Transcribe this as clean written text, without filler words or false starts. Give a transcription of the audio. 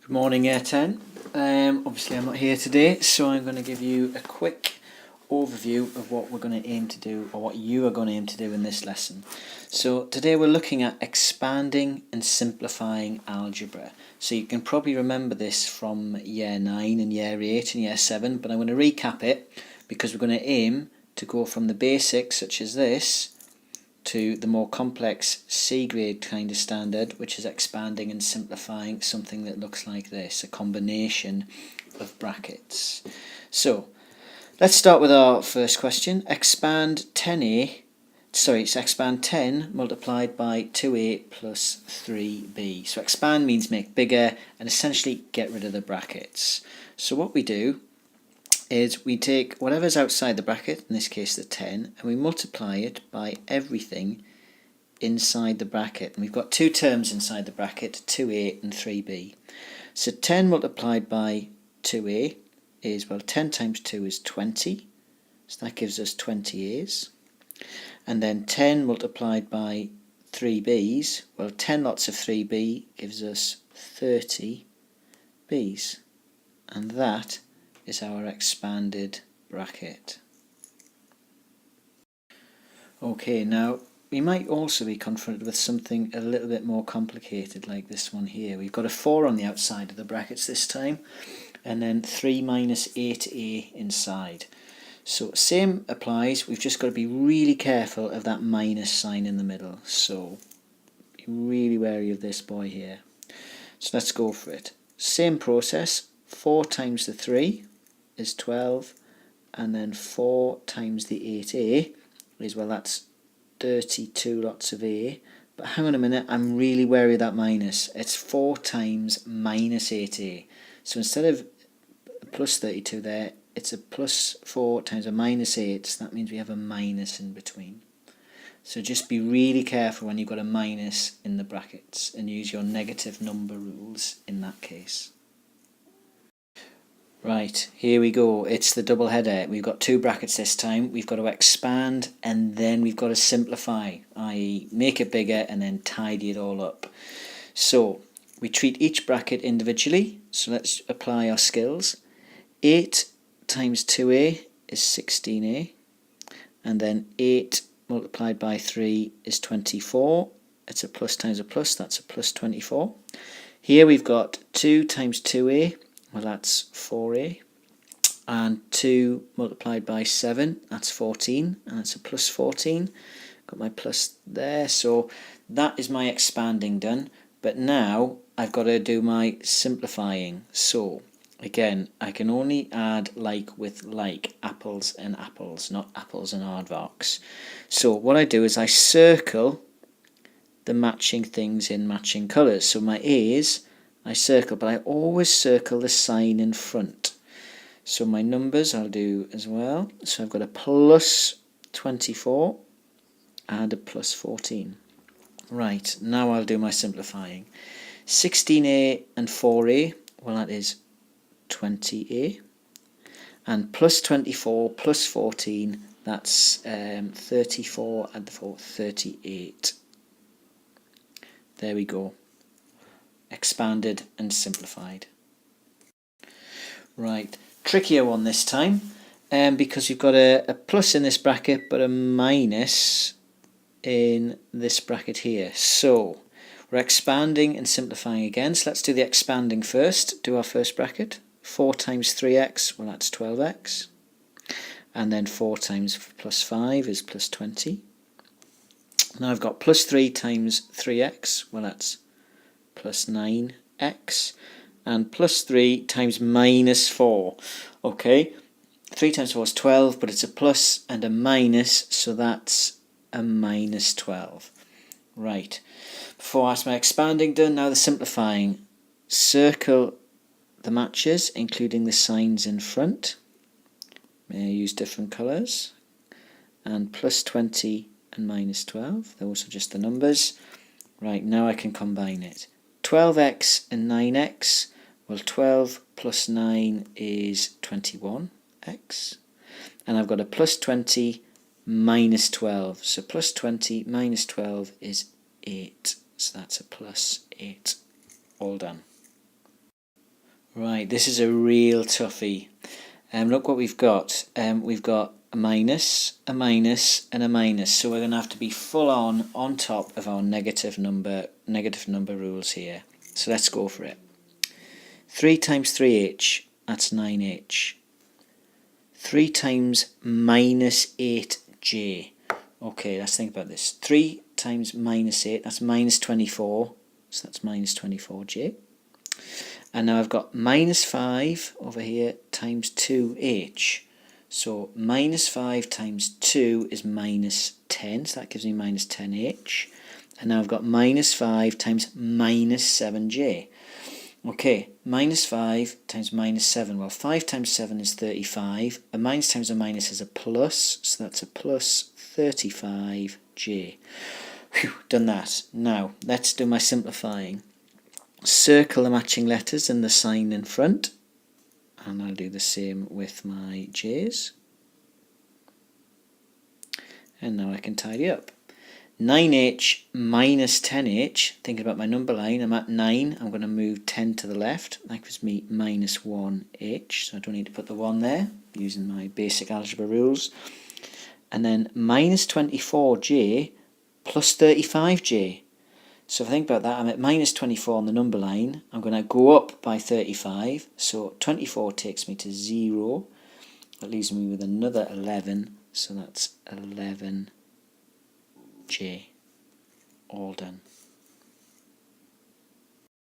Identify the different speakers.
Speaker 1: Good morning, Year 10. Obviously I'm not here today, so I'm going to give you a quick overview of what we're going to aim to do, or what you are going to aim to do in this lesson. So today we're looking at expanding and simplifying algebra. So you can probably remember this from Year 9 and Year 8 and Year 7, but I'm going to recap it because we're going to aim to go from the basics such as this to the more complex C grade kind of standard, which is expanding and simplifying something that looks like this, a combination of brackets. So let's start with our first question. Expand 10 multiplied by 2a plus 3b. So expand means make bigger and essentially get rid of the brackets. So what we do is we take whatever's outside the bracket, in this case the 10, and we multiply it by everything inside the bracket. And we've got two terms inside the bracket, 2a and 3b. So 10 multiplied by 2a is, well, 10 times 2 is 20, so that gives us 20a's. And then 10 multiplied by 3b's, well, 10 lots of 3b gives us 30b's. And that is our expanded bracket. Okay, now we might also be confronted with something a little bit more complicated like this one here. We've got a 4 on the outside of the brackets this time, and then 3 minus 8a inside. So same applies, we've just got to be really careful of that minus sign in the middle. So be really wary of this boy here. So let's go for it. Same process, 4 times the 3 is 12, and then 4 times the 8a is, well, that's 32 lots of a. But hang on a minute, I'm really wary of that minus. It's 4 times minus 8a. So instead of plus 32 there, it's a plus 4 times a minus 8, so that means we have a minus in between. So just be really careful when you've got a minus in the brackets and use your negative number rules in that case. Right, here we go. It's the double header. We've got two brackets this time. We've got to expand and then we've got to simplify, i.e. make it bigger and then tidy it all up. So we treat each bracket individually. So let's apply our skills. 8 times 2a is 16a. And then 8 multiplied by 3 is 24. It's a plus times a plus, that's a plus 24. Here we've got 2 times 2a. Well, that's 4a, and 2 multiplied by 7, that's 14, and that's a plus 14. Got my plus there, so that is my expanding done. But now I've got to do my simplifying. So again, I can only add like with like, apples and apples, not apples and aardvarks. So what I do is I circle the matching things in matching colours. So my A's, I circle, but I always circle the sign in front. So my numbers I'll do as well. So I've got a plus 24 and a plus 14. Right, now I'll do my simplifying. 16a and 4a, well, that is 20a. And plus 24 plus 14, that's 34 and 4, 38. There we go. Expanded and simplified. Right, trickier one this time, because you've got a plus in this bracket but a minus in this bracket here. So we're expanding and simplifying again. So let's do the expanding first. Do our first bracket. 4 times 3x, well, that's 12x. And then 4 times plus 5 is plus 20. Now I've got plus 3 times 3x, well, that's plus 9x, and plus 3 times minus 4. Okay, 3 times 4 is 12, but it's a plus and a minus, so that's a minus 12. Right, before that's my expanding done, now the simplifying. Circle the matches, including the signs in front. May I use different colours? And plus 20 and minus 12, those are just the numbers. Right, now I can combine it. 12x and 9x, well, 12 plus 9 is 21x, and I've got a plus 20 minus 12, so plus 20 minus 12 is 8, so that's a plus 8. All done. Right, this is a real toughie. Look what we've got. We've got a minus, and a minus. So we're going to have to be full on top of our negative number rules here. So let's go for it. 3 times 3h, that's 9h. 3 times minus 8j. Okay, let's think about this. 3 times minus 8, that's minus 24. So that's minus 24j. And now I've got minus 5 over here times 2h. So minus 5 times 2 is minus 10, so that gives me minus 10h. And now I've got minus 5 times minus 7j. Okay, minus 5 times minus 7. Well, 5 times 7 is 35. A minus times a minus is a plus, so that's a plus 35j. Whew, done that. Now, let's do my simplifying. Circle the matching letters and the sign in front. And I'll do the same with my j's. And now I can tidy up. 9h minus 10h, thinking about my number line, I'm at 9, I'm going to move 10 to the left, that gives me minus 1h, so I don't need to put the 1 there, using my basic algebra rules. And then minus 24j plus 35j. So if I think about that, I'm at minus 24 on the number line, I'm going to go up by 35, so 24 takes me to 0, that leaves me with another 11, so that's 11j. All done.